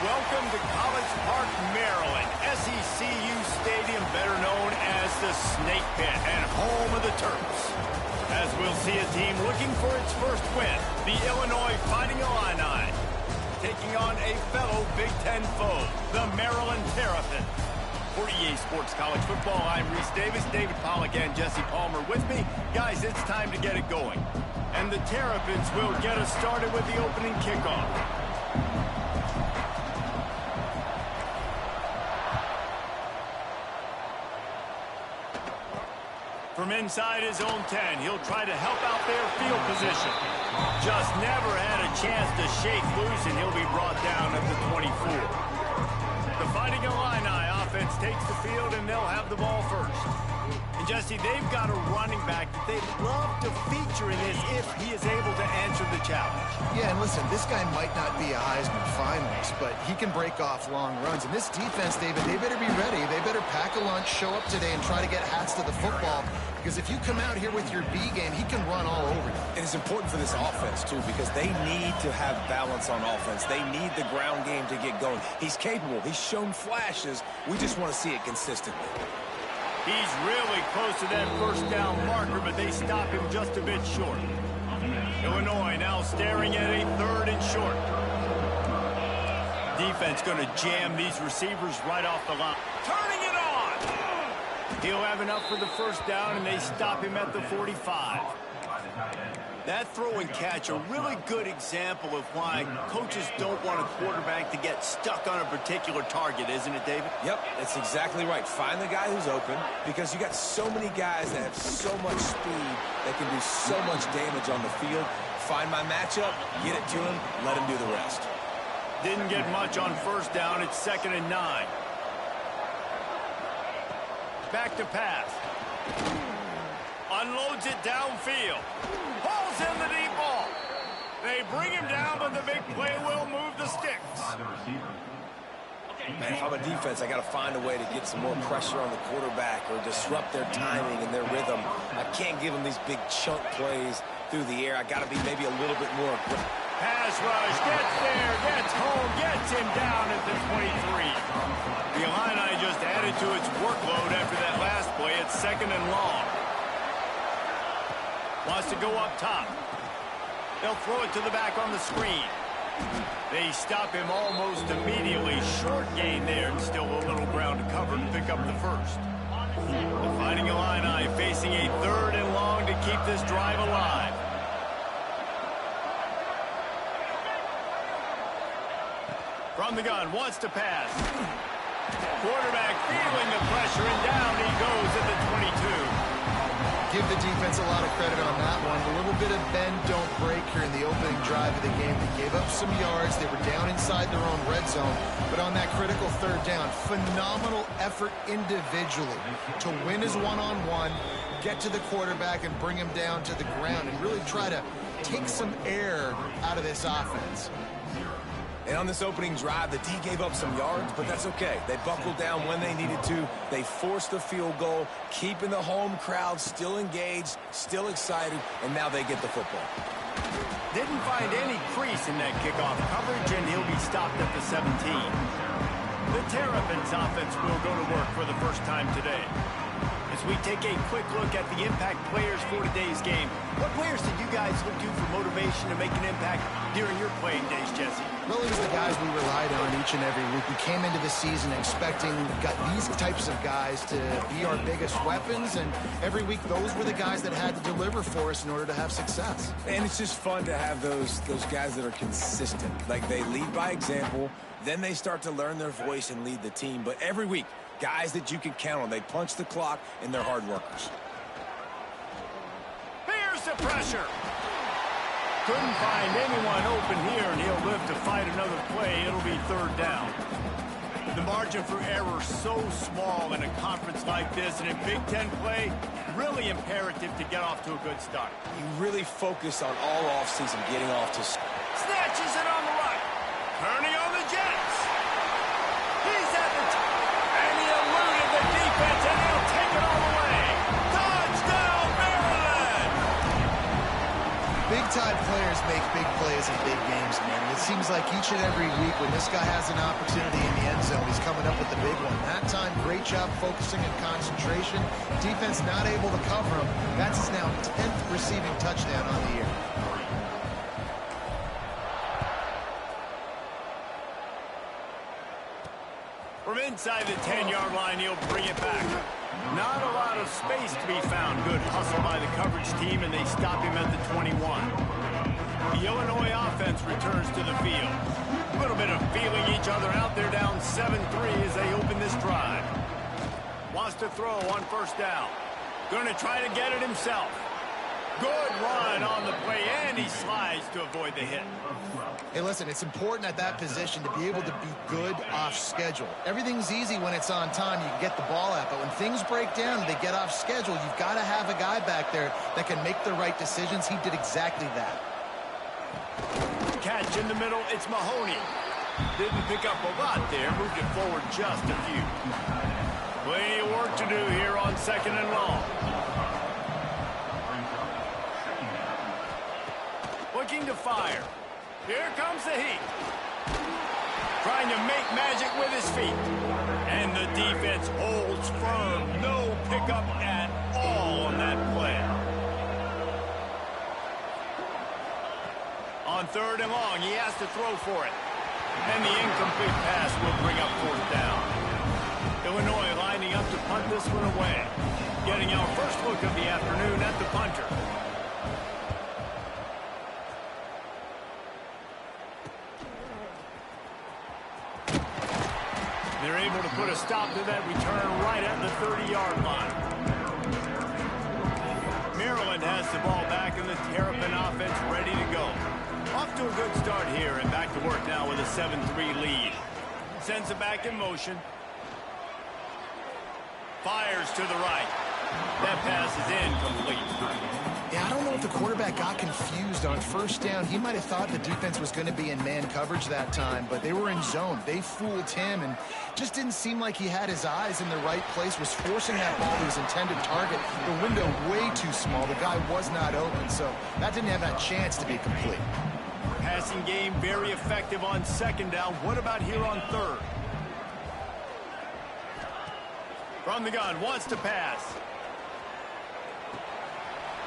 welcome to College Park, Maryland, SECU Stadium, better known as the Snake Pit and home of the Terps. As we'll see a team looking for its first win, the Illinois Fighting Illini, taking on a fellow Big Ten foe, the Maryland Terrapins. For EA Sports College Football, I'm Reese Davis, David Pollack, and Jesse Palmer with me. Guys, it's time to get it going. And the Terrapins will get us started with the opening kickoff. From inside his own 10, he'll try to help out their field position. Just never had a chance to shake loose, and he'll be brought down at the 24. The Fighting Illini offense takes the field, and they'll have the ball first. And Jesse, they've got a running back that they'd love to feature in this if he is able to answer the challenge. Yeah, and listen, this guy might not be a Heisman finalist, but he can break off long runs. And this defense, David, they better be ready. They better pack a lunch, show up today, and try to get hats to the football. Because if you come out here with your B game, he can run all over you. And it's important for this offense, too, because they need to have balance on offense. They need the ground game to get going. He's capable. He's shown flashes. We just want to see it consistently. He's really close to that first down marker, but they stop him just a bit short. Illinois now staring at a 3rd and short. Defense going to jam these receivers right off the line. Turning it on! He'll have enough for the first down, and they stop him at the 45. That throw and catch, a really good example of why coaches don't want a quarterback to get stuck on a particular target, isn't it, David? Yep, that's exactly right. Find the guy who's open, because you got so many guys that have so much speed that can do so much damage on the field. Find my matchup, get it to him, let him do the rest. Didn't get much on first down. It's 2nd and 9. Back to pass. Unloads it downfield. Pulls in the deep ball. They bring him down, but the big play will move the sticks. Man, if I'm a defense, I got to find a way to get some more pressure on the quarterback or disrupt their timing and their rhythm. I can't give them these big chunk plays through the air. I got to be maybe a little bit more aggressive. Pass rush, gets there, gets home, gets him down at the 23. The Illini just added to its workload after that last play. It's 2nd and long. Wants to go up top. They'll throw it to the back on the screen. They stop him almost immediately. Short gain there, and still a little ground to cover to pick up the first. The Fighting Illini facing a 3rd and long to keep this drive alive. From the gun, wants to pass. Quarterback feeling the pressure, and down he goes at the 22. Give the defense a lot of credit on that one. A little bit of bend, don't break here in the opening drive of the game. They gave up some yards. They were down inside their own red zone. But on that critical 3rd down, phenomenal effort individually to win his one-on-one, get to the quarterback and bring him down to the ground and really try to take some air out of this offense. And on this opening drive, the D gave up some yards, but that's okay. They buckled down when they needed to. They forced the field goal, keeping the home crowd still engaged, still excited, and now they get the football. Didn't find any crease in that kickoff coverage, and he'll be stopped at the 17. The Terrapins offense will go to work for the first time today. As we take a quick look at the impact players for today's game, what players did you guys look to for motivation to make an impact during your playing days, Jesse? Well, it was the guys we relied on each and every week. We came into the season expecting got these types of guys to be our biggest weapons, and every week those were the guys that had to deliver for us in order to have success. And it's just fun to have those guys that are consistent. Like, they lead by example, then they start to learn their voice and lead the team. But every week, guys that you can count on. They punch the clock, and they're hard workers. Here's the pressure. Couldn't find anyone open here, and he'll live to fight another play. It'll be 3rd down. The margin for error so small in a conference like this, and in Big Ten play, really imperative to get off to a good start. You really focus on all offseason getting off to... Snatches it on the right. Turning on the Jets. He's at the and he eluded the defense, and he'll take it all the way. Touchdown, Maryland! Big-time players make big plays in big games, man. And it seems like each and every week when this guy has an opportunity in the end zone, he's coming up with the big one. That time, great job focusing and concentration. Defense not able to cover him. That's his now 10th receiving touchdown on the year. From inside the 10-yard line, he'll bring it back. Not a lot of space to be found. Good hustle by the coverage team, and they stop him at the 21. The Illinois offense returns to the field. A little bit of feeling each other out there, down 7-3 as they open this drive. Wants to throw on first down. Going to try to get it himself. Good run on the play, and he slides to avoid the hit. Hey, listen, it's important at that position to be able to be good off schedule. Everything's easy when it's on time. You can get the ball out, but when things break down and they get off schedule, you've got to have a guy back there that can make the right decisions. He did exactly that. Catch in the middle, it's Mahoney. Didn't pick up a lot there, moved it forward just a few. Plenty of work to do here on 2nd and long. Looking to fire. Here comes the heat. Trying to make magic with his feet. And the defense holds firm. No pickup at all on that play. On 3rd and long, he has to throw for it. And the incomplete pass will bring up 4th down. Illinois lining up to punt this one away. Getting our first look of the afternoon at the punter. They're able to put a stop to that return right at the 30-yard line. Maryland has the ball back and the Terrapin offense ready to go. Off to a good start here and back to work now with a 7-3 lead. Sends it back in motion. Fires to the right. That pass is incomplete. Yeah, I don't know if the quarterback got confused on first down. He might have thought the defense was going to be in man coverage that time, but they were in zone. They fooled him and just didn't seem like he had his eyes in the right place, was forcing that ball to his intended target. The window way too small. The guy was not open, so that didn't have that chance to be complete. Passing game very effective on 2nd down. What about here on 3rd? From the gun, wants to pass.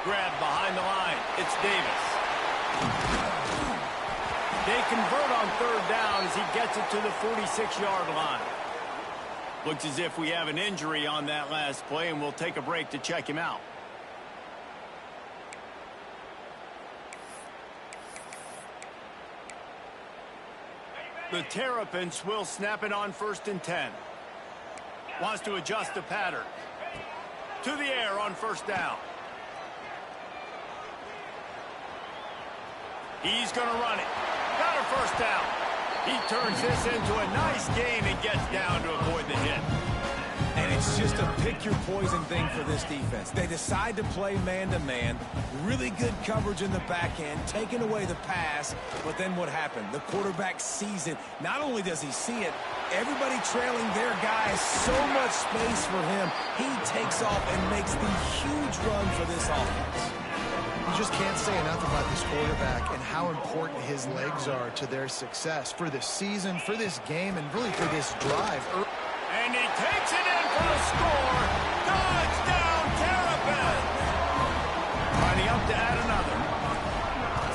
Grab behind the line. It's Davis. They convert on 3rd down as he gets it to the 46-yard line. Looks as if we have an injury on that last play, and we'll take a break to check him out. The Terrapins will snap it on 1st and 10. Wants to adjust the pattern. To the air on 1st down. He's going to run it. Got a 1st down. He turns this into a nice gain and gets down to avoid the hit. And it's just a pick-your-poison thing for this defense. They decide to play man-to-man. Really good coverage in the back end, taking away the pass. But then what happened? The quarterback sees it. Not only does he see it, everybody trailing their guy, so much space for him. He takes off and makes the huge run for this offense. You just can't say enough about this quarterback and how important his legs are to their success for this season, for this game, and really for this drive. And he takes it in for the score. Touchdown, Terrapins! Lining up to add another.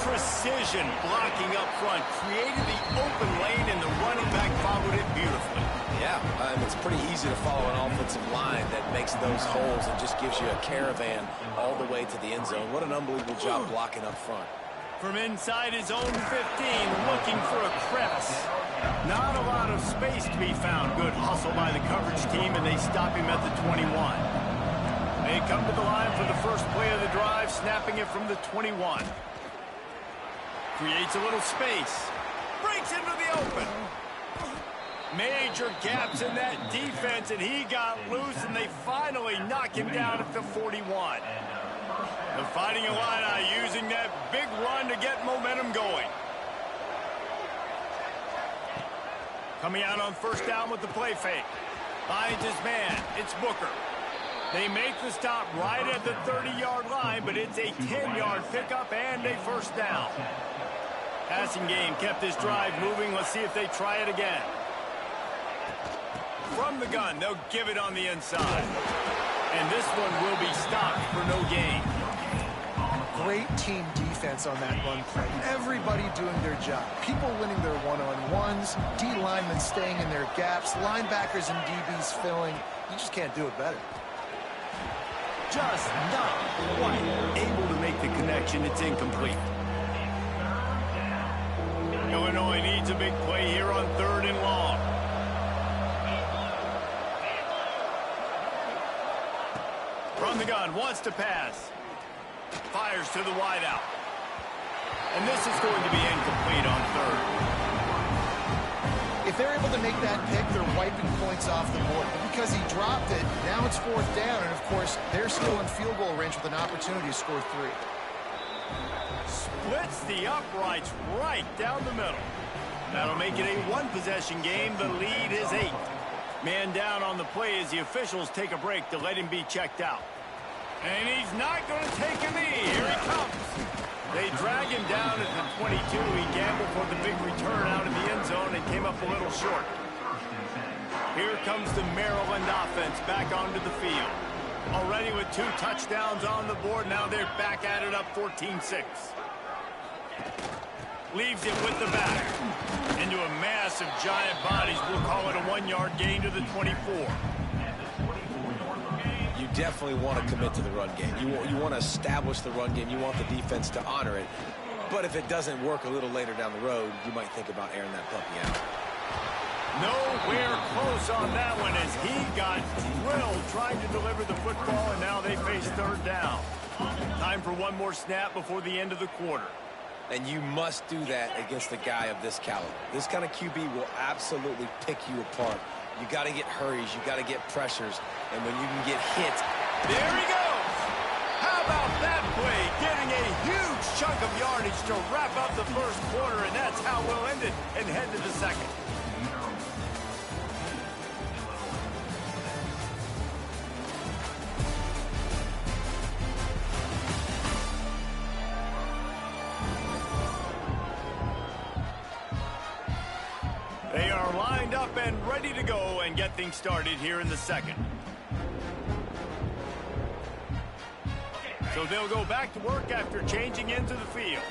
Precision blocking up front. Created the open lane, and the running back followed it beautifully. Yeah, it's pretty easy to follow an offensive line that makes those holes and just gives you a caravan all the way to the end zone. What an unbelievable job blocking up front. From inside his own 15, looking for a crevice. Not a lot of space to be found. Good hustle by the coverage team, and they stop him at the 21. They come to the line for the first play of the drive, snapping it from the 21. Creates a little space. Breaks into the open. Major gaps in that defense, and he got loose, and they finally knock him down at the 41. The Fighting Illini using that big run to get momentum going. Coming out on 1st down with the play fake. Finds his man. It's Booker. They make the stop right at the 30-yard line, but it's a 10-yard pickup and a first down. Passing game kept this drive moving. Let's see if they try it again. From the gun, they'll give it on the inside. And this one will be stopped for no gain. Great team defense on that run play. Everybody doing their job. People winning their one-on-ones, D linemen staying in their gaps, linebackers and DBs filling. You just can't do it better. Just not quite able to make the connection. It's incomplete. Illinois needs a big play here on 3rd and long. From the gun, wants to pass. Fires to the wideout. And this is going to be incomplete on 3rd. If they're able to make that pick, they're wiping points off the board. But because he dropped it, now it's 4th down. And, of course, they're still in field goal range with an opportunity to score 3. Splits the uprights right down the middle. That'll make it a one-possession game. The lead is 8. Man down on the play as the officials take a break to let him be checked out. And he's not going to take a knee. Here he comes. They drag him down at the 22. He gambled for the big return out of the end zone and came up a little short. Here comes the Maryland offense back onto the field. Already with 2 touchdowns on the board. Now they're back at it up 14-6. Leaves it with the back. Into a mass of giant bodies. We'll call it a 1-yard gain to the 24. You definitely want to commit to the run game. You want to establish the run game. You want the defense to honor it. But if it doesn't work a little later down the road, you might think about airing that puppy out. Nowhere close on that one as he got drilled trying to deliver the football, and now they face 3rd down. Time for one more snap before the end of the quarter. And you must do that against a guy of this caliber. This kind of QB will absolutely pick you apart. You got to get hurries. You got to get pressures. And when you can get hit. There he goes. How about that play? Getting a huge chunk of yardage to wrap up the first quarter, and that's how we'll end it and head to the second. They are lined up and ready to go and get things started here in the second. So they'll go back to work after changing into the field.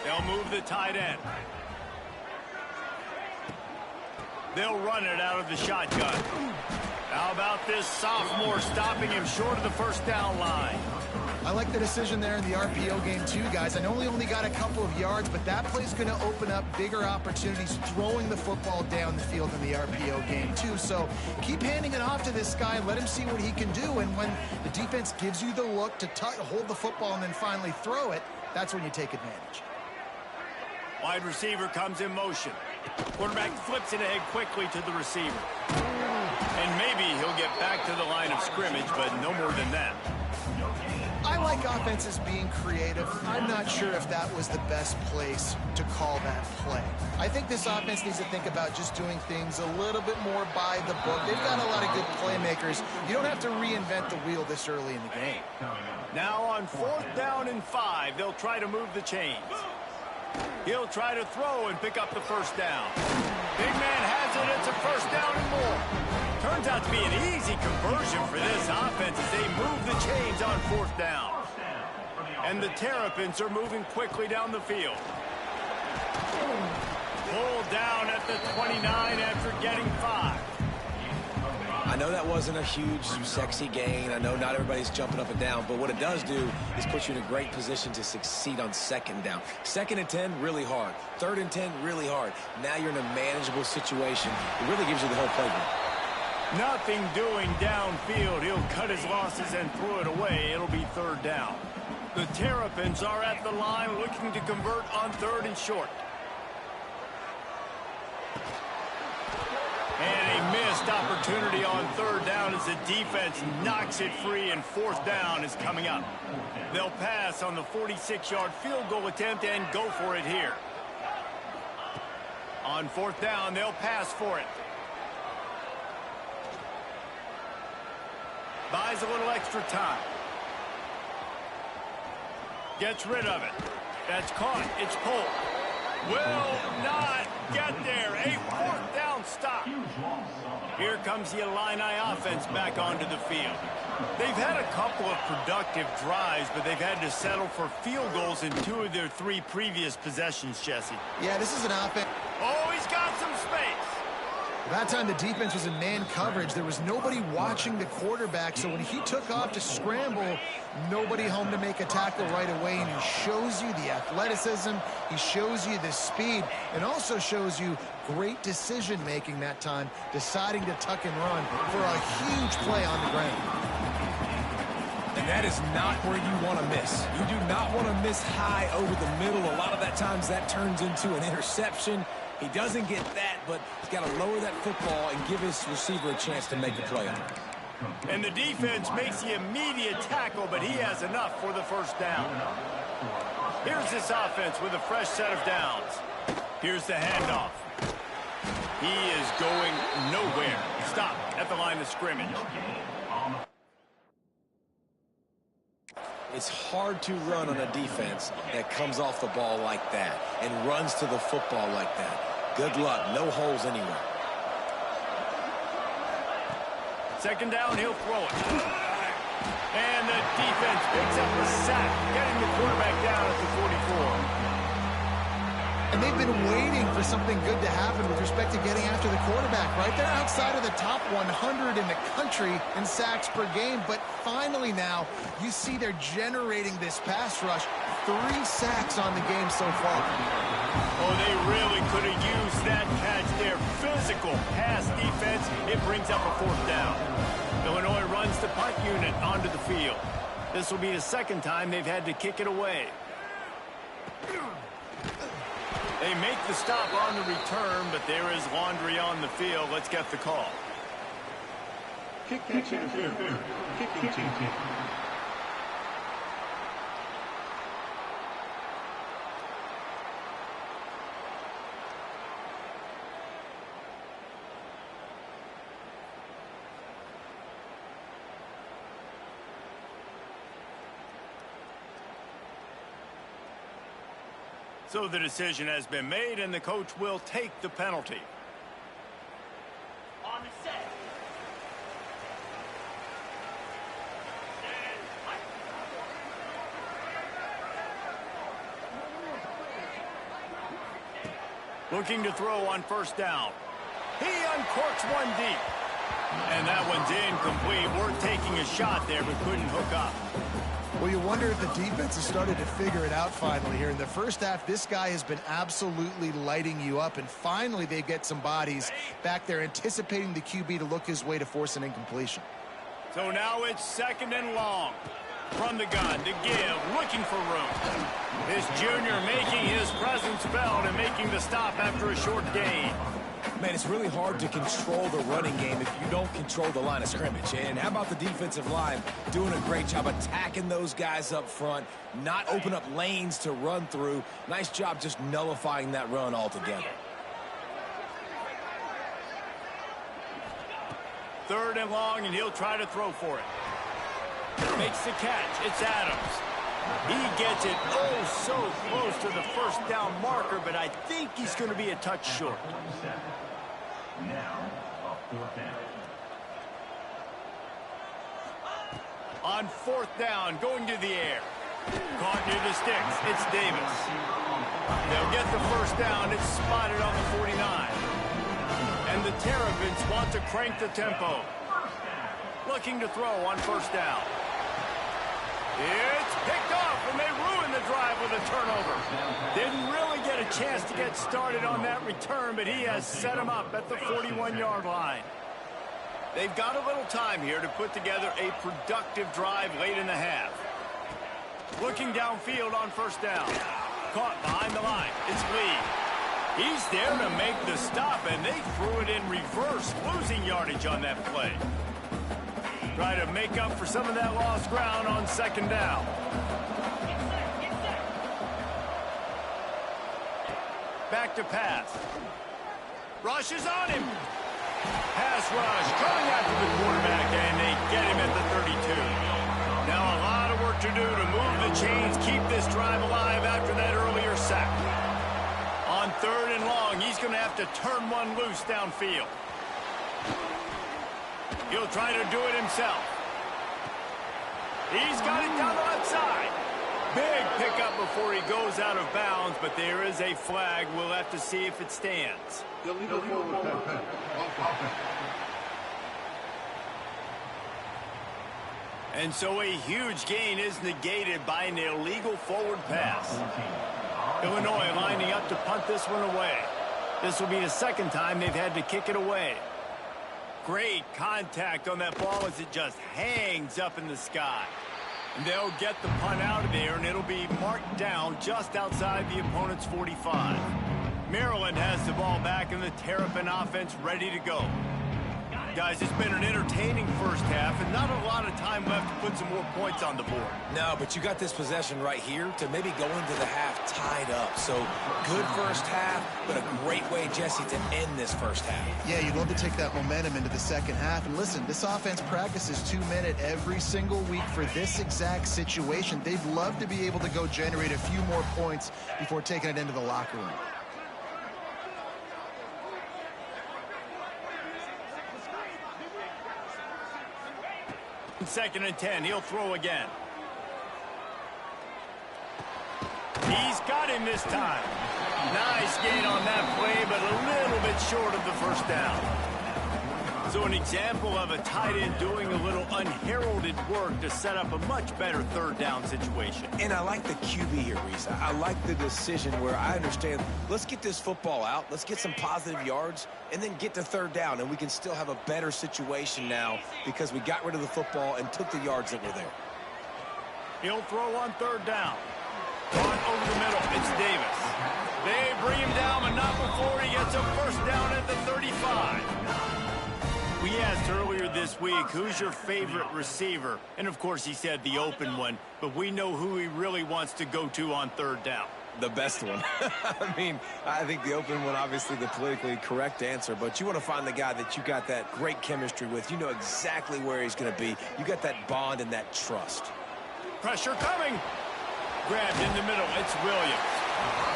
They'll move the tight end. They'll run it out of the shotgun. How about this sophomore stopping him short of the first down line? I like the decision there in the RPO game too, guys. I know he only got a couple of yards, but that play's going to open up bigger opportunities throwing the football down the field in the RPO game too. So keep handing it off to this guy and let him see what he can do. And when the defense gives you the look to hold the football and then finally throw it, that's when you take advantage. Wide receiver comes in motion. Quarterback flips it ahead quickly to the receiver. And maybe he'll get back to the line of scrimmage, but no more than that. I like offenses being creative. I'm not sure if that was the best place to call that play. I think this offense needs to think about just doing things a little bit more by the book. They've got a lot of good playmakers. You don't have to reinvent the wheel this early in the game. Now on 4th down and 5, they'll try to move the chains. He'll try to throw and pick up the first down. Big man has it. It's a first down and more. Turns out to be an easy conversion for this offense as they move the chains on 4th down. And the Terrapins are moving quickly down the field. Pulled down at the 29 after getting 5. I know that wasn't a huge, sexy gain. I know not everybody's jumping up and down, but what it does do is put you in a great position to succeed on 2nd down. 2nd and 10, really hard. 3rd and 10, really hard. Now you're in a manageable situation. It really gives you the whole playbook. Nothing doing downfield. He'll cut his losses and throw it away. It'll be 3rd down. The Terrapins are at the line looking to convert on 3rd and short. And a missed opportunity on 3rd down as the defense knocks it free, and 4th down is coming up. They'll pass on the 46-yard field goal attempt and go for it here. On 4th down, they'll pass for it. Buys a little extra time. Gets rid of it. That's caught. It's pulled. Will not get there. A fourth down stop. Here comes the Illini offense back onto the field. They've had a couple of productive drives, but they've had to settle for field goals in 2 of their 3 previous possessions, Jesse. Yeah, this is an offense. Oh, he's got some space. That time the defense was in man coverage. There was nobody watching the quarterback, so when he took off to scramble, nobody home to make a tackle right away, and he shows you the athleticism, he shows you the speed, and also shows you great decision-making that time, deciding to tuck and run for a huge play on the ground. And that is not where you want to miss. You do not want to miss high over the middle. A lot of that times that turns into an interception. He doesn't get that, but he's got to lower that football and give his receiver a chance to make a play on it. And the defense makes the immediate tackle, but he has enough for the first down. Here's this offense with a fresh set of downs. Here's the handoff. He is going nowhere. Stop at the line of scrimmage. It's hard to run on a defense that comes off the ball like that and runs to the football like that. Good luck. No holes anywhere. Second down, he'll throw it. And the defense picks up a sack, getting the quarterback down at the 44. And they've been waiting for something good to happen with respect to getting after the quarterback, right? They're outside of the top 100 in the country in sacks per game, but finally now you see they're generating this pass rush. 3 sacks on the game so far. Oh, they really could have used that catch there. Physical pass defense. It brings up a 4th down. Illinois runs the punt unit onto the field. This will be the second time they've had to kick it away. They make the stop on the return, but there is laundry on the field. Let's get the call. Kicking team. So the decision has been made, and the coach will take the penalty. On the set. Looking to throw on first down. He uncorks one deep. And that one's incomplete. We're taking a shot there, but couldn't hook up. Well, you wonder if the defense has started to figure it out finally here. In the first half, this guy has been absolutely lighting you up, and finally they get some bodies back there anticipating the QB to look his way to force an incompletion. So now it's 2nd and long. From the gun to give, looking for room. This junior making his presence felt and making the stop after a short gain. Man, it's really hard to control the running game if you don't control the line of scrimmage. And how about the defensive line doing a great job attacking those guys up front, not open up lanes to run through. Nice job just nullifying that run altogether. 3rd and long, and he'll try to throw for it. Makes the catch. It's Adams. He gets it oh so close to the first down marker, but I think he's going to be a touch short. Now, a 4th down. On 4th down, going to the air. Caught near the sticks. It's Davis. They'll get the first down. It's spotted on the 49. And the Terrapins want to crank the tempo. Looking to throw on first down. It's picked off, and they ruin the drive with a turnover. Didn't really get a chance to get started on that return, but he has set him up at the 41-yard line. They've got a little time here to put together a productive drive late in the half. Looking downfield on first down. Caught behind the line. It's Lee. He's there to make the stop, and they threw it in reverse, losing yardage on that play. Try to make up for some of that lost ground on 2nd down. Back to pass. Rush is on him. Pass rush coming after the quarterback, and they get him at the have to turn one loose downfield. He'll try to do it himself. He's got it down the left side. Big pickup before he goes out of bounds, but there is a flag. We'll have to see if it stands. Illegal forward pass. And so a huge gain is negated by an illegal forward pass. Illinois lining up to punt this one away. This will be the second time they've had to kick it away. Great contact on that ball as it just hangs up in the sky. And they'll get the punt out of there, and it'll be marked down just outside the opponent's 45. Maryland has the ball back, and the Terrapin offense ready to go. Guys, it's been an entertaining first half, and not a lot of time left to put some more points on the board. No, but you got this possession right here to maybe go into the half tied up. So good first half, but a great way, Jesse, to end this first half. Yeah, you'd love to take that momentum into the second half. And listen, this offense practices 2-minute every single week for this exact situation. They'd love to be able to go generate a few more points before taking it into the locker room. Second and 10, he'll throw again. He's got him this time. Nice gain on that play, but a little bit short of the first down. So an example of a tight end doing a little unheralded work to set up a much better third down situation. And I like the QB here, Reese. I like the decision where I understand, let's get this football out, let's get some positive yards, and then get to third down, and we can still have a better situation now because we got rid of the football and took the yards that were there. He'll throw on third down. On over the middle, it's Davis. They bring him down, but not before he gets a first down at the 35. We asked earlier this week, who's your favorite receiver? And, of course, he said the open one, but we know who he really wants to go to on third down. The best one. I mean, I think the open one, obviously the politically correct answer, but you want to find the guy that you got that great chemistry with. You know exactly where he's going to be. You got that bond and that trust. Pressure coming. Grabbed in the middle. It's Williams.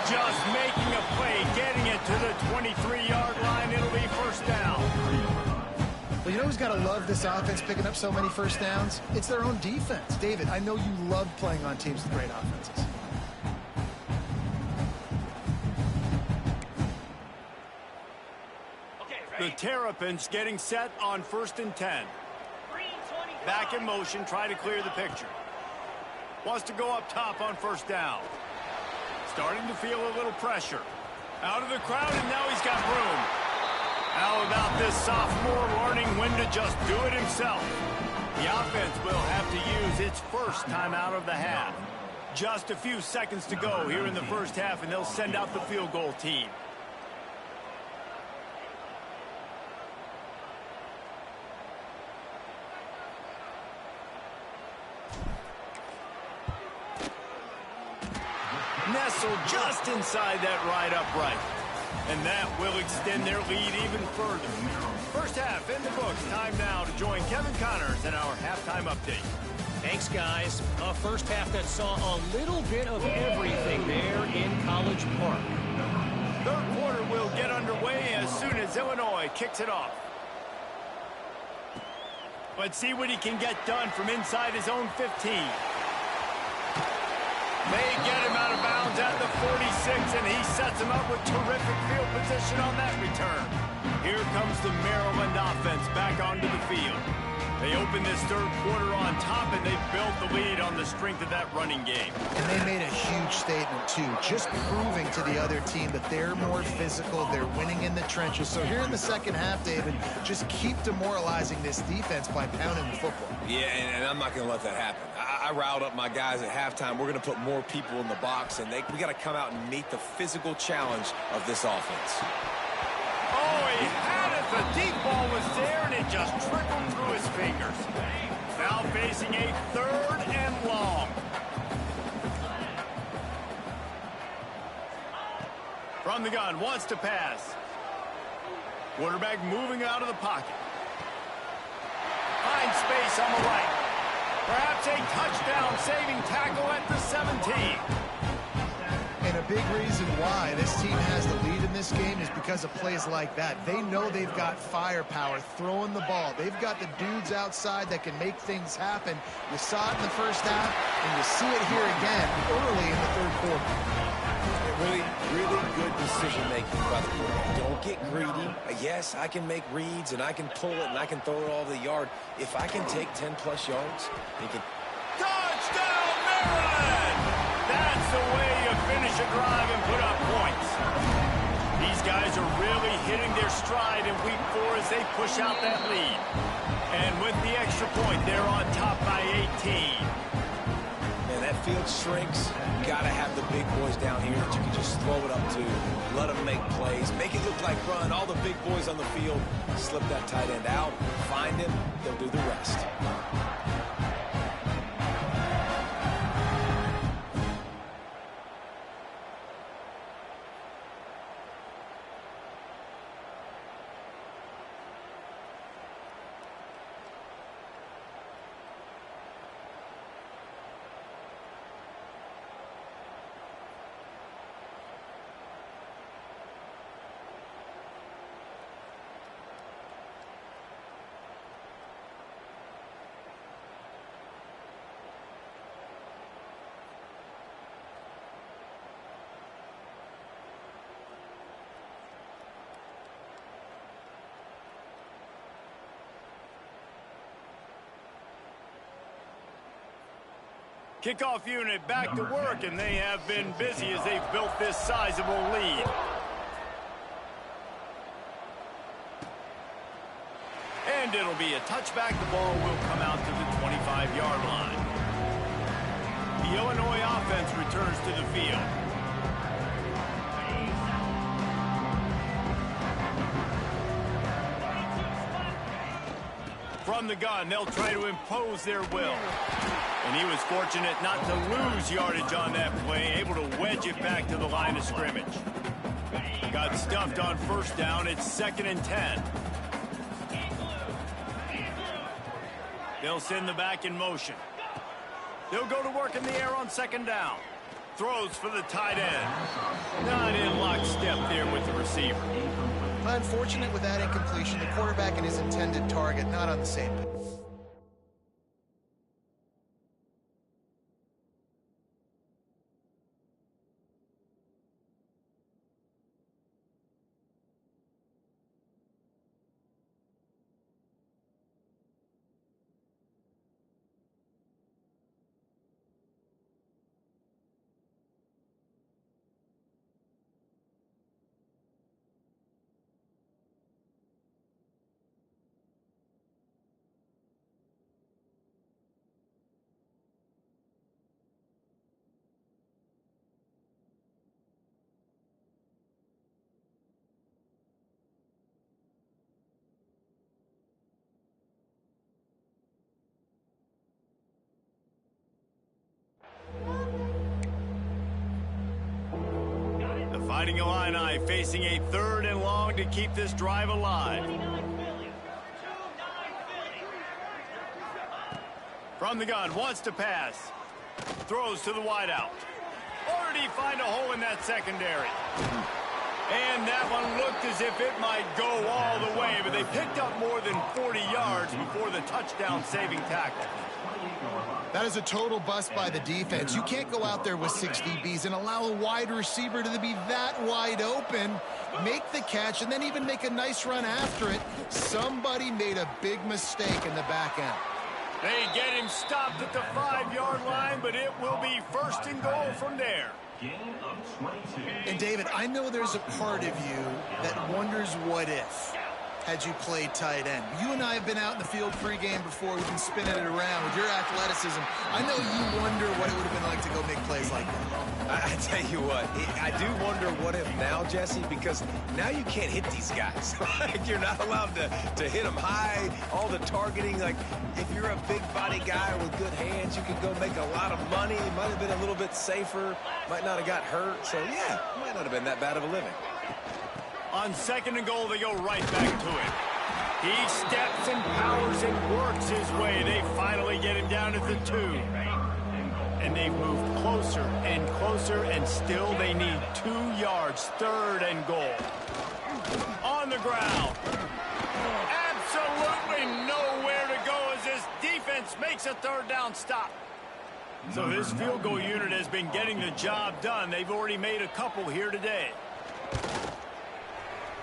Just making a play, getting it to the 23-yard line. It'll be first down. Well, you know who's got to love this offense picking up so many first downs? It's their own defense. David, I know you love playing on teams with great offenses. The Terrapins getting set on 1st and 10. Back in motion, try to clear the picture. Wants to go up top on first down. Starting to feel a little pressure. Out of the crowd, and now he's got room. How about this sophomore learning when to just do it himself? The offense will have to use its first time out of the half. Just a few seconds to go here in the first half, and they'll send out the field goal team. Nestled just inside that right upright. And that will extend their lead even further. First half in the books. Time now to join Kevin Connors in our halftime update. Thanks, guys. A first half that saw a little bit of everything there in College Park. Third quarter will get underway as soon as Illinois kicks it off. Let's see what he can get done from inside his own 15. They get him out of bounds at the 46, and he sets him up with terrific field position on that return. Here comes the Maryland offense back onto the field. They open this third quarter on top, and they built the lead on the strength of that running game. And they made a huge statement, too, just proving to the other team that they're more physical, they're winning in the trenches. So here in the second half, David, just keep demoralizing this defense by pounding the football. Yeah, and I'm not going to let that happen. I riled up my guys at halftime. We're going to put more people in the box, and we got to come out and meet the physical challenge of this offense. Oh, he had it. The deep ball was there, and it just trickled through his fingers. Now facing a third and long. From the gun, wants to pass. Quarterback moving out of the pocket. Finds space on the right. Perhaps a touchdown-saving tackle at the 17. And a big reason why this team has the lead in this game is because of plays like that. They know they've got firepower throwing the ball. They've got the dudes outside that can make things happen. You saw it in the first half, and you see it here again early in the third quarter. Really good decision-making by the quarterback. Don't get greedy. Yes, I can make reads, and I can pull it, and I can throw it all over the yard. If I can take 10-plus yards, he can... Touchdown, Maryland! That's the way you finish a drive and put up points. These guys are really hitting their stride in week 4 as they push out that lead. And with the extra point, they're on top by 18. Man, that field shrinks. You got to have the big boys down here that you can just throw it up to. Let them make plays. Make it look like run. All the big boys on the field. Slip that tight end out. Find him. They'll do the rest. Kickoff unit back to work, and they have been busy as they've built this sizable lead. And it'll be a touchback. The ball will come out to the 25-yard line. The Illinois offense returns to the field. From the gun, they'll try to impose their will. And he was fortunate not to lose yardage on that play, able to wedge it back to the line of scrimmage. Got stuffed on first down. It's 2nd and 10. They'll send the back in motion. They'll go to work in the air on 2nd down. Throws for the tight end. Not in lockstep there with the receiver. Unfortunate with that incompletion. The quarterback and his intended target not on the same page. Fighting Illini facing a 3rd and long to keep this drive alive. From the gun, wants to pass. Throws to the wideout. Or did he find a hole in that secondary? And that one looked as if it might go all the way, but they picked up more than 40 yards before the touchdown-saving tackle. That is a total bust by the defense. You can't go out there with 6 DBs and allow a wide receiver to be that wide open, make the catch, and then even make a nice run after it. Somebody made a big mistake in the back end. They get him stopped at the 5-yard line, but it will be 1st and goal from there. And David, I know there's a part of you that wonders what if had you played tight end. You and I have been out in the field pregame before. We've been spinning it around with your athleticism. I know you wonder what it would have been like to go make plays like that. I tell you what, I do wonder what if now, Jesse, because now you can't hit these guys. Like, you're not allowed to hit them high, all the targeting. Like, if you're a big body guy with good hands, you can go make a lot of money. It might have been a little bit safer, might not have got hurt. So, yeah, it might not have been that bad of a living. On 2nd and goal, they go right back to it. He steps and powers and works his way. They finally get him down at the 2. and they've moved closer and closer, and still they need 2 yards, 3rd and goal. On the ground. Absolutely nowhere to go as this defense makes a 3rd down stop. So this field goal unit has been getting the job done. They've already made a couple here today.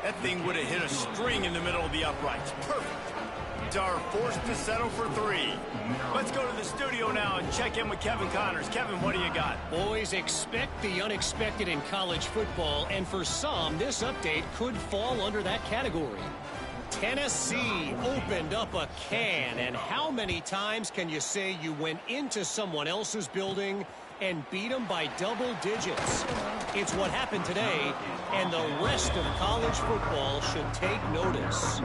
That thing would have hit a string in the middle of the uprights. Perfect. Are forced to settle for 3. Let's go to the studio now and check in with Kevin Connors. Kevin, what do you got? Boys, expect the unexpected in college football, and for some, this update could fall under that category. Tennessee opened up a can, and how many times can you say you went into someone else's building and beat them by double digits? It's what happened today, and the rest of college football should take notice.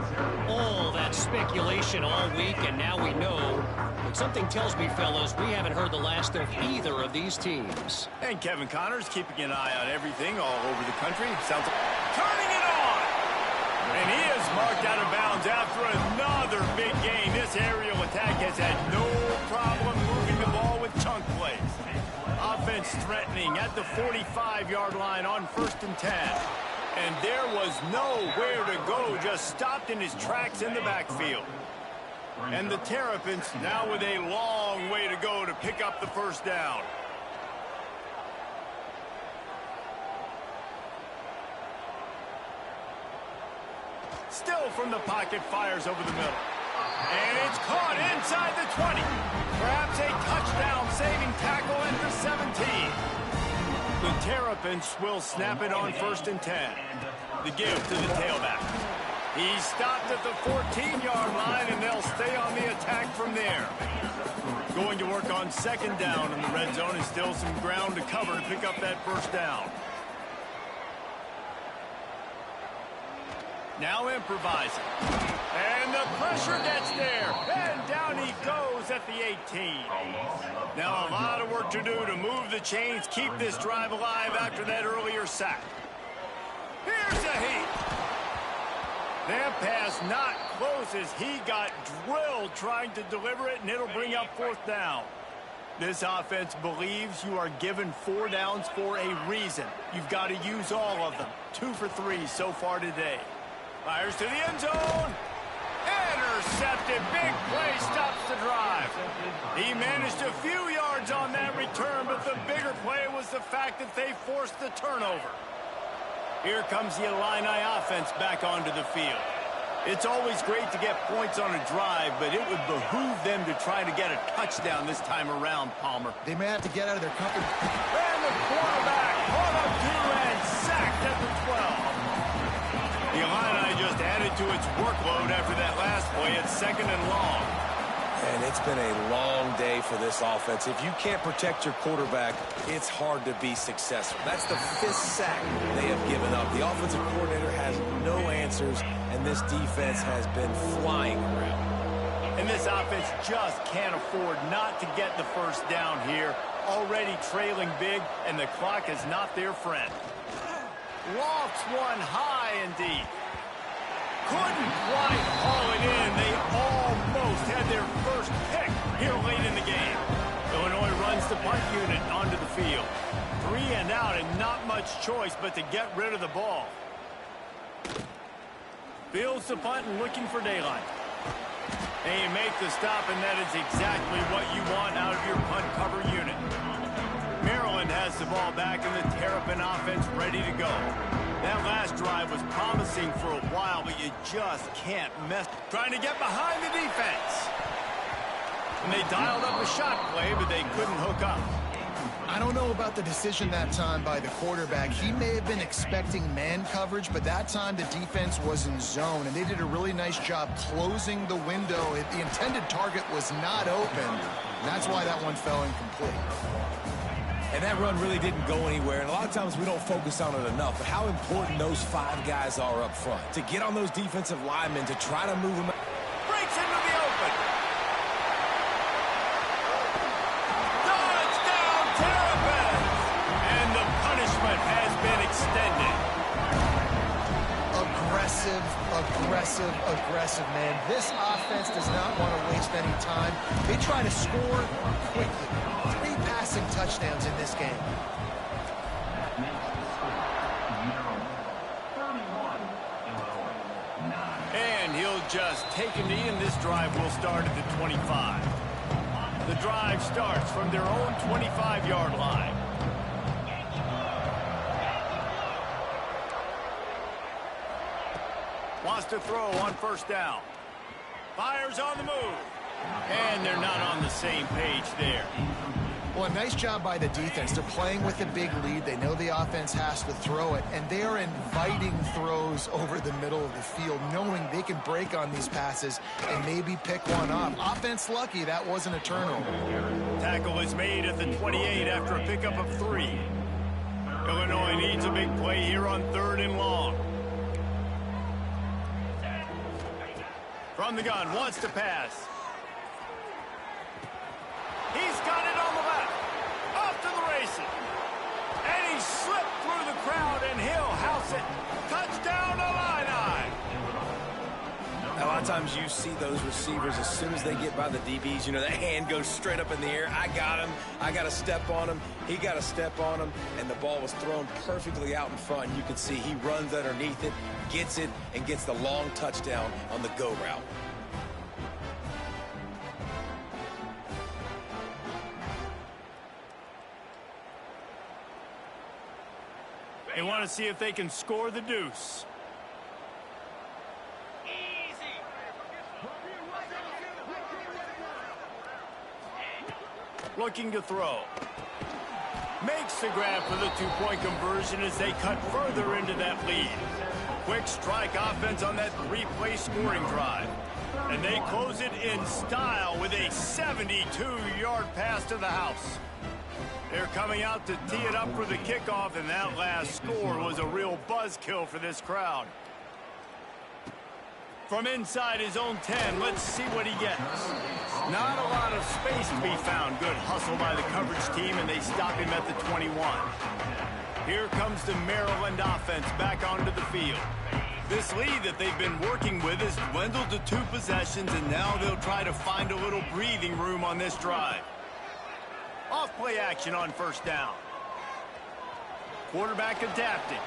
All that speculation all week, and now we know. But something tells me, fellas, we haven't heard the last of either of these teams. And Kevin Connors keeping an eye on everything all over the country. Sounds like turning it on! And he is marked out of bounds after another big gain. This aerial attack has had no problem moving the ball with chunk plays. Offense threatening at the 45-yard line on 1st and 10. And there was nowhere to go, just stopped in his tracks in the backfield. And the Terrapins now with a long way to go to pick up the 1st down. Still from the pocket, fires over the middle. And it's caught inside the 20. Perhaps a touchdown-saving tackle at the 17. The Terrapins will snap it on 1st and 10. The give to the tailback. He stopped at the 14-yard line, and they'll stay on the attack from there. Going to work on 2nd down in the red zone, and still some ground to cover to pick up that 1st down. Now improvising. And the pressure gets there. And down he goes at the 18. Now a lot of work to do to move the chains, keep this drive alive after that earlier sack. Here's a heat. That pass not close as he got drilled trying to deliver it, and it'll bring up 4th down. This offense believes you are given 4 downs for a reason. You've got to use all of them. 2 for 3 so far today. Fires to the end zone. Intercepted. Big play stops the drive. He managed a few yards on that return, but the bigger play was the fact that they forced the turnover. Here comes the Illini offense back onto the field. It's always great to get points on a drive, but it would behoove them to try to get a touchdown this time around, Palmer. They may have to get out of their comfort. And the quarterback caught up to and sacked at the 12. The Illini just added to its workload after that last play at 2nd and long. And it's been a long day for this offense. If you can't protect your quarterback, it's hard to be successful. That's the 5th sack they have given up. The offensive coordinator has no answers, and this defense has been flying around. And this offense just can't afford not to get the 1st down here. Already trailing big, and the clock is not their friend. Lofts one high and deep. Couldn't quite haul it in. They almost had their first pick here late in the game. Illinois runs the punt unit onto the field. 3 and out, and not much choice but to get rid of the ball. Fields the punt and looking for daylight. And you make the stop, and that is exactly what you want out of your punt cover unit. Maryland has the ball back, and the Terrapin offense ready to go. That last drive was promising for a while, but you just can't mess. Trying to get behind the defense. And they dialed up a shot play, but they couldn't hook up. I don't know about the decision that time by the quarterback. He may have been expecting man coverage, but that time the defense was in zone, and they did a really nice job closing the window. The intended target was not open. That's why that one fell incomplete. And that run really didn't go anywhere, and a lot of times we don't focus on it enough, but how important those 5 guys are up front. To get on those defensive linemen, to try to move them. Breaks into the open. Touchdown, Terrapins! And the punishment has been extended. aggressive, man. This offense does not want to waste any time. They try to score quickly. 3 passing touchdowns in this game. And he'll just take a knee, and this drive will start at the 25. The drive starts from their own 25-yard line. Wants to throw on first down. Fires on the move. And they're not on the same page there. Well, a nice job by the defense. They're playing with a big lead. They know the offense has to throw it, and they are inviting throws over the middle of the field, knowing they can break on these passes and maybe pick one up. Offense lucky that wasn't a turnover. Tackle is made at the 28 after a pickup of 3. Illinois needs a big play here on 3rd and long. From the gun, wants to pass. He's got it on the left. Off to the races. And he slipped through the crowd, and he'll house it. Touchdown, Illini. A lot of times you see those receivers, as soon as they get by the DBs, you know, that hand goes straight up in the air. I got him. I got to step on him. He got to step on him, and the ball was thrown perfectly out in front. You can see he runs underneath it, gets it, and gets the long touchdown on the go route. They want to see if they can score the deuce. Looking to throw. Makes the grab for the 2-point conversion as they cut further into that lead. Quick strike offense on that 3-play scoring drive. And they close it in style with a 72-yard pass to the house. They're coming out to tee it up for the kickoff, and that last score was a real buzzkill for this crowd. From inside his own 10, let's see what he gets. Not a lot of space to be found. Good hustle by the coverage team, and they stop him at the 21. Here comes the Maryland offense back onto the field. This lead that they've been working with has dwindled to 2 possessions, and now they'll try to find a little breathing room on this drive. Off play action on first down. Quarterback adapting.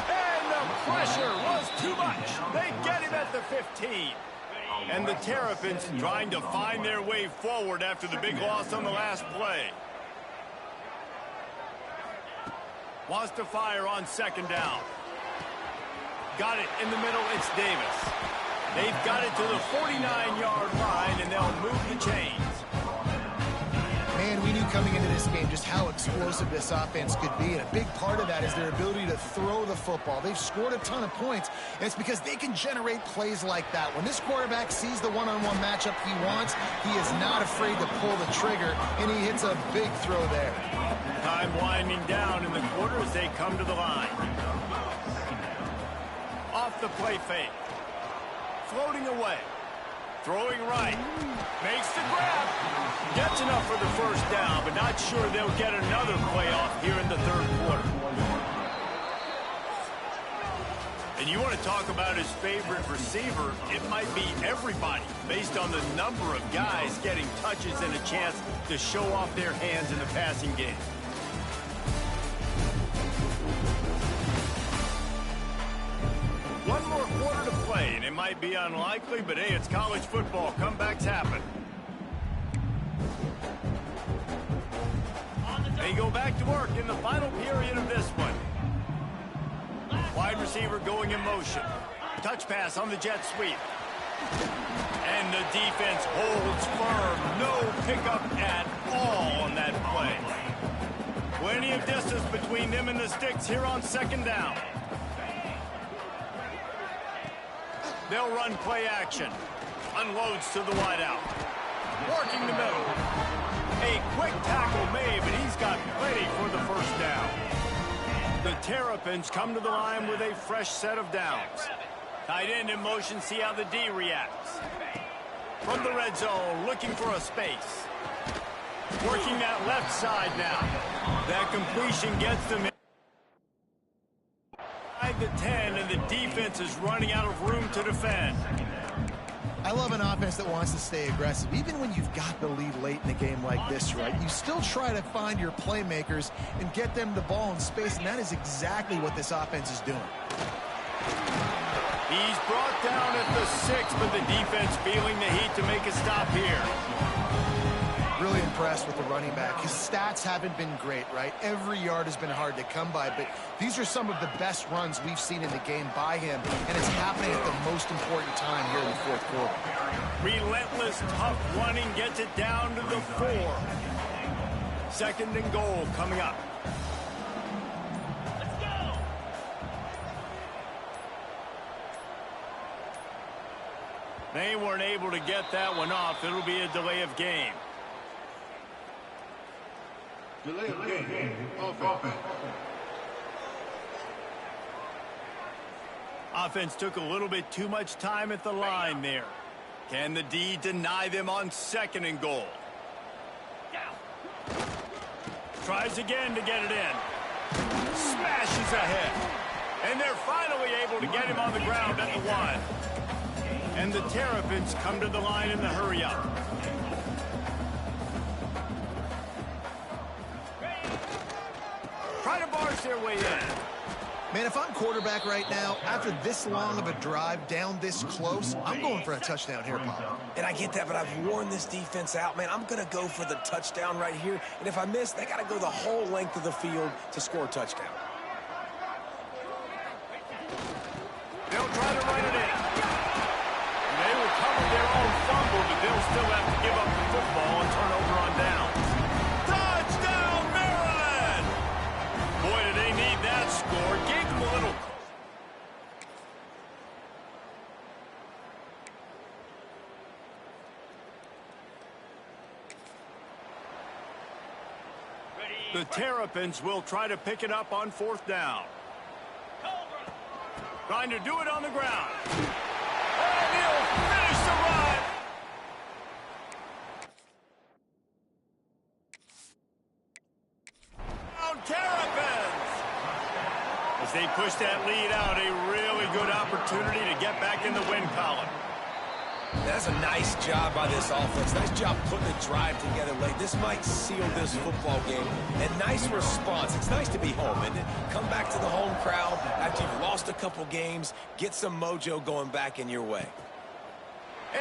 And the pressure was too much. They get him at the 15. And the Terrapins trying to find their way forward after the big loss on the last play. Wants to fire on second down. Got it in the middle. It's Davis. They've got it to the 49-yard line, and they'll move the chains. Man, we knew coming into this game just how explosive this offense could be, and a big part of that is their ability to throw the football. They've scored a ton of points, and it's because they can generate plays like that. When this quarterback sees the one-on-one matchup he wants, he is not afraid to pull the trigger, and he hits a big throw there. Time winding down in the quarter as they come to the line. Off the play fake. Floating away. Throwing right. Makes the grab. Gets enough for the first down, but not sure they'll get another playoff here in the 3rd quarter. And you want to talk about his favorite receiver, it might be everybody, based on the number of guys getting touches and a chance to show off their hands in the passing game. One more quarter to play, and it might be unlikely, but hey, it's college football. Comebacks happen. They go back to work in the final period of this one. Wide receiver going in motion. Touch pass on the jet sweep. And the defense holds firm. No pickup at all on that play. Plenty of distance between them and the sticks here on second down. They'll run play action. Unloads to the wideout. Working the middle. A quick tackle made, but he's got plenty for the first down. The Terrapins come to the line with a fresh set of downs. Tight end in motion, see how the D reacts. From the red zone, looking for a space. Working that left side now. That completion gets them in. the 10, and the defense is running out of room to defend. I love an offense that wants to stay aggressive. Even when you've got the lead late in a game like this, right, you still try to find your playmakers and get them the ball in space, and that is exactly what this offense is doing. He's brought down at the 6, but the defense feeling the heat to make a stop here. Really impressed with the running back. His stats haven't been great, right? Every yard has been hard to come by, but these are some of the best runs we've seen in the game by him, and it's happening at the most important time here in the fourth quarter. Relentless, tough running gets it down to the 4. 2nd and goal coming up. Let's go! They weren't able to get that one off. It'll be a delay of game. Delay of game. Offense. Offense took a little bit too much time at the line there. Can the D deny them on 2nd and goal? Tries again to get it in. Smashes ahead. And they're finally able to get him on the ground at the 1. And the Terrapins come to the line in the hurry-up. Try to barge their way in. Man, if I'm quarterback right now, after this long of a drive down this close, I'm going for a touchdown here, Pop. And I get that, but I've worn this defense out, man. I'm going to go for the touchdown right here. And if I miss, they got to go the whole length of the field to score a touchdown. They'll try to run it in. They will cover their own fumble, but they'll still have to give up the football and turn over on downs. Touchdown, Maryland! Boy, do they need that score. Gave them a little... The Terrapins will try to pick it up on 4th down. Trying to do it on the ground. And he'll finish the run. Down Terrapins. As they push that lead out, a really good opportunity to get back in the win column. That's a nice job by this offense. Nice job putting the drive together late. This might seal this football game. And nice response. It's nice to be home, isn't it? Come back to the home crowd after you've lost a couple games. Get some mojo going back in your way.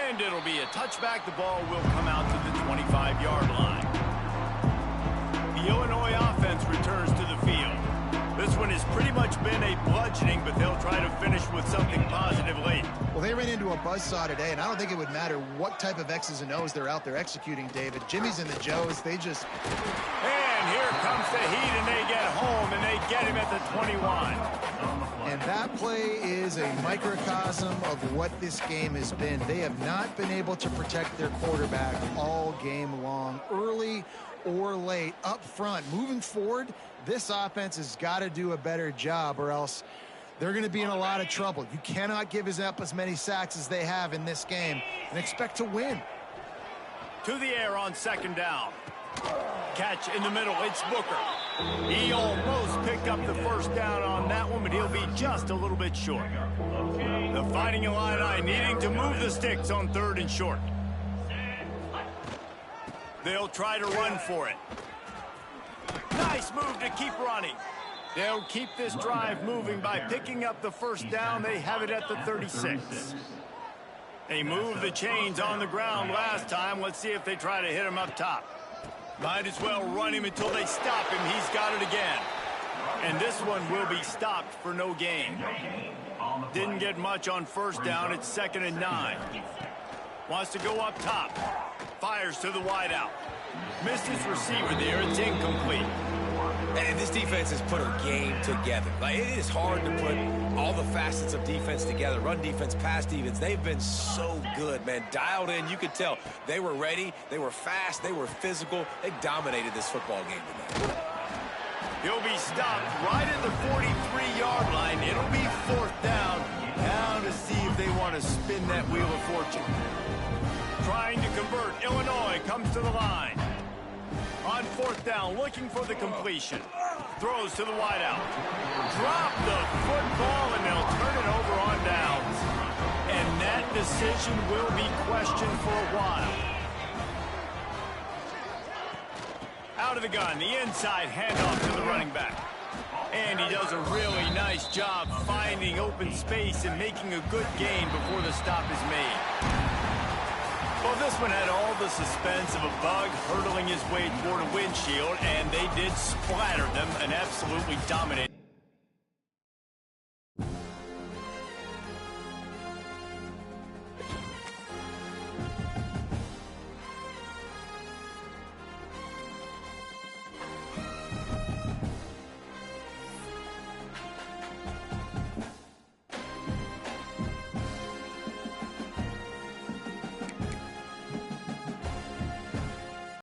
And it'll be a touchback. The ball will come out to the 25-yard line. The Illinois offense returns to the field. This one has pretty much been a bludgeoning, but they'll try to finish with something positive late. Well, they ran into a buzzsaw today, and I don't think it would matter what type of X's and O's they're out there executing, David. Jimmy's and the Joes, they just... And here comes the heat, and they get home, and they get him at the 21. And that play is a microcosm of what this game has been. They have not been able to protect their quarterback all game long, early or late, up front. Moving forward, this offense has got to do a better job, or else they're going to be in a lot of trouble. You cannot give up as many sacks as they have in this game and expect to win. To the air on 2nd down. Catch in the middle. It's Booker. He almost picked up the 1st down on that one, but he'll be just a little bit short. The Fighting Illini needing to move the sticks on 3rd and short. They'll try to run for it. Nice move to keep running. They'll keep this drive moving by picking up the 1st down. They have it at the 36. They moved the chains on the ground last time. Let's see if they try to hit him up top. Might as well run him until they stop him. He's got it again. And this one will be stopped for no gain. Didn't get much on 1st down. It's 2nd and 9. Wants to go up top. Fires to the wideout. Missed his receiver there. It's incomplete. And this defense has put her game together. Like, it is hard to put all the facets of defense together. Run defense, pass defense. They've been so good, man. Dialed in. You could tell they were ready. They were fast. They were physical. They dominated this football game today. He'll be stopped right at the 43-yard line. It'll be 4th down. Now to see if they want to spin that wheel of fortune. Trying to convert. Illinois comes to the line. On fourth down, looking for the completion. Throws to the wideout. Drop the football, and they'll turn it over on downs. And that decision will be questioned for a while. Out of the gun, the inside handoff to the running back. And he does a really nice job finding open space and making a good gain before the stop is made. Well, this one had all the suspense of a bug hurtling his way toward a windshield, and they did splatter them and absolutely dominate.